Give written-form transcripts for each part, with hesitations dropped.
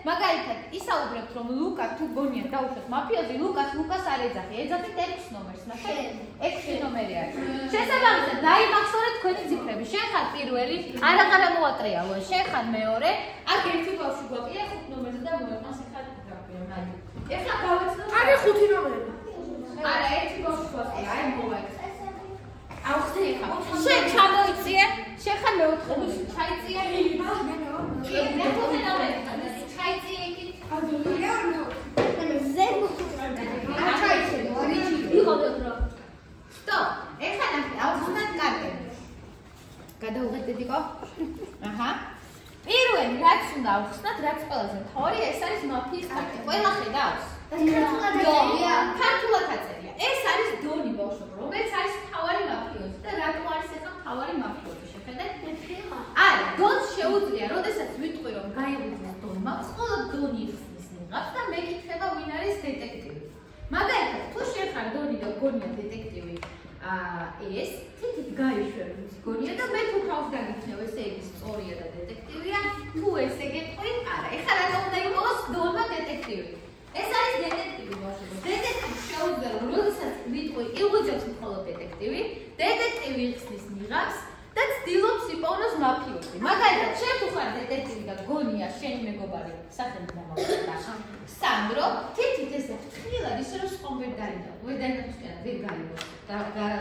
მაგალითად, ისაუბრებთ, რომ ლუკა თუ გონიათ დაუშვათ მაფიოზი, ლუკას არ ეძახი. ეძახით 6 ნომერს, ნახეთ? 6 ნომერი არის. შესაბამისად, დაიმახსოვრეთ თქვენი ციფრები. შენ ხარ პირველი, არაღარა მოატრიალო. შენ ხარ მეორე, აქ ერთი ბავშვი გვაქვს, 5 ნომერზე და მოეყვანს ახლა გაგია, მაი. ეხლა გავეცნო. არა 5 ნომერი. არა, ერთი ბავშვი გვაქვს, აი მოვაიქცე. აუხსნე ხა. შენ ჩამოიწიე, შენ ხარ მეოთხე. ჩაიწიე. ჩაიწიე იქით. Stop. ეხლა ნახე, აუხსნათ კარტები. გადაუღეთდიდიკო? აჰა. პირველი რაც უნდა აუხსნათ, რაც ყველაზე მთავარი, ეს არის მაფიის კარტი. ყველა ხედავს? ქართულად აწერია. ეს არის დონი ბავშვო, რომელიც არის მთავარი მაფიოზი და რატო არის ეხლა მთავარი მაფიოზი? შეხედეთ? არა, დონს შეუძლია, როდესაც ვიტყვი რომ გაიღვიძოს დონმა, მხოლოდ დონი იხსნის ნიღაბს და მეკითხება ვინ არის დეტექტივი. მაგალითად, თუ შენ ხარ დონი და გონია დეტექტივი, ეს თითით გაიშვებ გონია და მე თუ თავს გაგიქნევ, ესე იგი სწორია და დეტექტივია, თუ ესე გეტყვი, არა, ეხლა რა უნდა იყოს დონმა დეტექტივი. ეს არის დეტექტივი ბავშვო. დეტექტივი შეუძლია, რომ როდესაც ვიტყვი, იღვიძებს მხოლოდ დეტექტივი, დეტექტივი იხსნის ნიღაბს და ცდილობს იპოვნოს მაფიოზი. მაგალითად, შენ თუ ხარ დეტექტივი და გონია შენი მეგობარი, სახელით მომავალ სანდრო, თითით ესე ფრთხილად ისე რომ სხვა ვერ დაინახო, ვერ გაიგოს და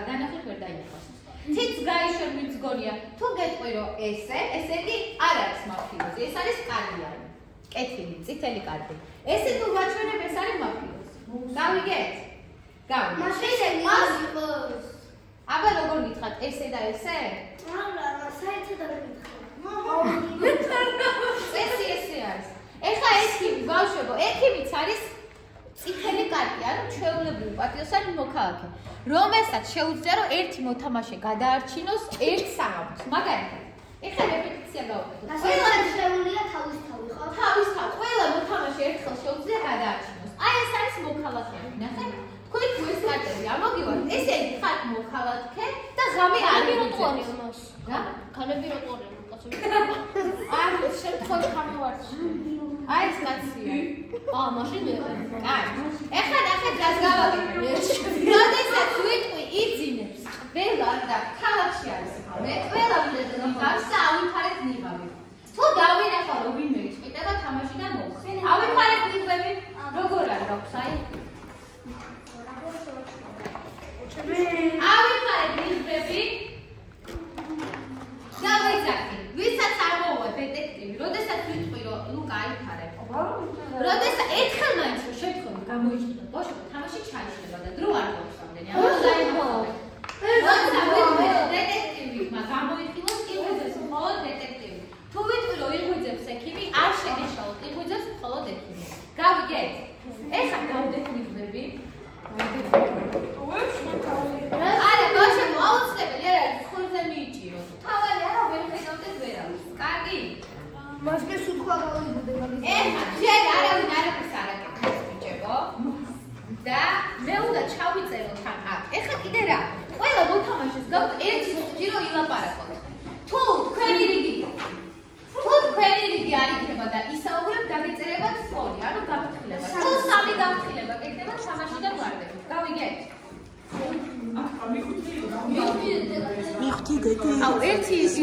განახეთ ვერ დაინახოს. თითს გაიშვებ ვინც გონია, თუ გეტყვი რომ ესე იგი არ არის მაფიოზი, ეს არის კალიანი. კეთილი, წითელი კარტი. ესე თუ ვაჩვენებ, ეს არის მაფიოზი. გავიგეთ? გავიგეთ. მაშინ მას იყოს. აბა როგორ გითხრათ, ესე და ესე? არა, საერთოდ არ გითხრათ. ესე არის. ეხლა ექიმი, ბავშვებო, ექიმიც არის წითელი კარტი, ანუ ჩვეულებრივი პატიოსანი მოქალაქე, რომელსაც შეუძლია, რომ ერთი მოთამაშე გადაარჩინოს ერთ საღამოს. მაგალითად, ეხლა რეპეტიცია გავაკეთოთ. ყველა შეუძლია თავის, ხო? თავის, ყველა მოთამაშე ერთხელ შეუძლია გადაარჩინოს. აი ეს არის მოქალაქეები, ნახეთ? თქვენ თუ ეს კარტები ამოგივართ, ესე იგი ხართ მოქალაქე და ღამე არ გიყვარია მას. რა? ქალები რო ყორენ, კაცები. არ შემთხვევით ხამოვართ. აი ეს კაცია. მაშინ მე. კაი. ეხლა ნახეთ რას გავაკეთებ. როდესაც ვიტყვი იძინებს ყველა და ქალაქში არის ხავე, ყველა უნდა ნიღავს და ავითარეთ ნიღაბი. თუ დავინახავ რომ ვინმე იწვიტება თამაშიდან მოხსნე. ავითარეთ ნიღბები. როგორ არის აქვს აი? ავითარეთ ნიღბები. დავეძახი. ვისაც არ მოვა დეტექტივი, როდესაც ვიტყვი რომ ლუკა ავითარებ. როდესაც ერთხელ მაინც შემთხვევა გამოიჩნდა, ბავშვი თამაში ჩაიშლება და დრო არ გვაქვს ამდენი. როცა ვიტყვი რომ დეტექტივმა გამოიხილოს, იღვიძებს მხოლოდ დეტექტივი. თუ ვიტყვი რომ იღვიძებს ექიმი, არ შეგეშალოთ, იღვიძებს მხოლოდ ექიმი. გავიგეთ? ეხლა გავდეთ ნიღბები. არა, ბავშვებო, აუცილებელი არ არის ხურზე მიიჭიროთ. თავარი არა, ვერ ხედავდეთ ვერავის. კარგი? მას მე სულ თქვა გავიგებდი. ეხლა ჯერ არავინ არაფერს არ აკეთებს ბიჭებო. და მე უნდა ჩავიწეროთ თან აქ. ეხლა კიდე რა? ყველა მოთამაშეს გაქვს ერთი სიტყვი რომ ილაპარაკოთ. თუ თქვენი რიგი არ იქნება და ისაუბრებ, დაგეწერებათ სწორი, ანუ გაფრთხილება. თუ სამი გაფრთხილება გეკდება, თამაშიდან ვარდებით. გავიგეთ? მიხდიდეთი. აუ, ერთი ის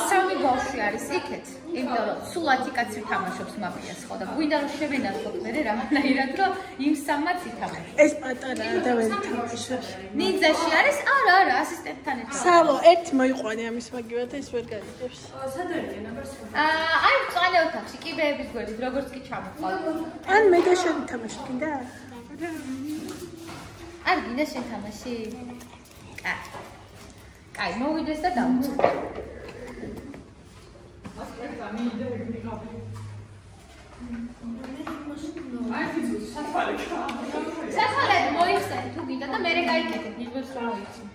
სამი ბავშვი არის იქეთ, იმიტომ რომ სულ 10 კაცი თამაშობს მაფიას, ხო და გვინდა რომ შევენახოთ მე რამანაირად, რომ იმ სამმაც ითამაშოს. ეს პატარაა და ვერ თამაშობს. ნინძაში არის? არა, ასისტენტთან ერთად. სალო, ერთი მოიყვანე ამის მაგივად ეს ვერ გაიგებს. სად არის ნაბარს? აი, მწვანე ოთახში, კიბეების გვერდით, როგორც კი ჩამოყავთ. ან მე და შენ თამაში გინდა? არ გინდა შენ თამაში? კაი, მოვიდეს და დავუწყო. საფალეთ მოიხსენ თუ გინდა და მერე გაიკეთებ, ნიღბებს რომ მოიხსენ.